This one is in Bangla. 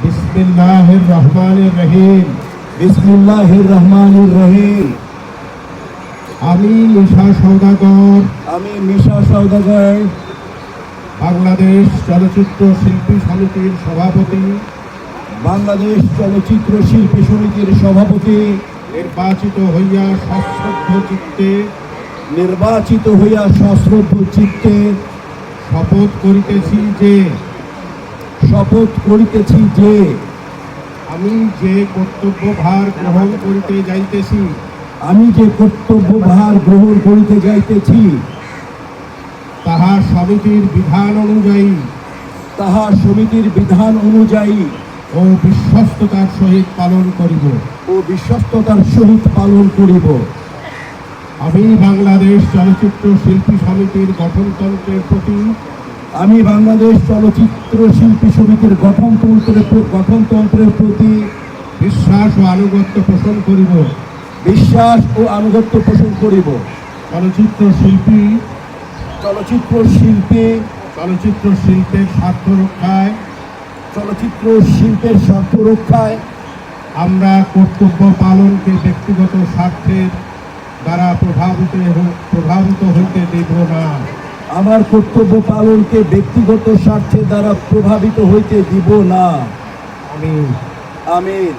বিসমিল্লাহির রহমানির রহিম। বিসমিল্লাহির রহমানির রহিম। আমি মিশা সওদাগর, বাংলাদেশ চলচ্চিত্র শিল্পী সমিতির সভাপতি, বাংলাদেশ চলচ্চিত্র শিল্পী সমিতির সভাপতি নির্বাচিত হইয়া সশ্রদ্ধ চিত্তে শপথ করিতেছি যে আমি যে কর্তব্যভার গ্রহণ করিতে যাইতেছি তাহা সমিতির বিধান অনুযায়ী ও বিশ্বস্ততার সহিত পালন করিব। আমি বাংলাদেশ চলচ্চিত্র শিল্পী সমিতির গঠনতন্ত্রের প্রতি বিশ্বাস ও আনুগত্য পোষণ করিব। চলচ্চিত্র শিল্পের স্বার্থ রক্ষায় আমরা কর্তব্য পালনকে ব্যক্তিগত স্বার্থের দ্বারা প্রভাবিত হইতে দেব না। আমার কর্তব্য পালনকে ব্যক্তিগত স্বার্থের দ্বারা প্রভাবিত হইতে দিব না। আমিন। আমিন।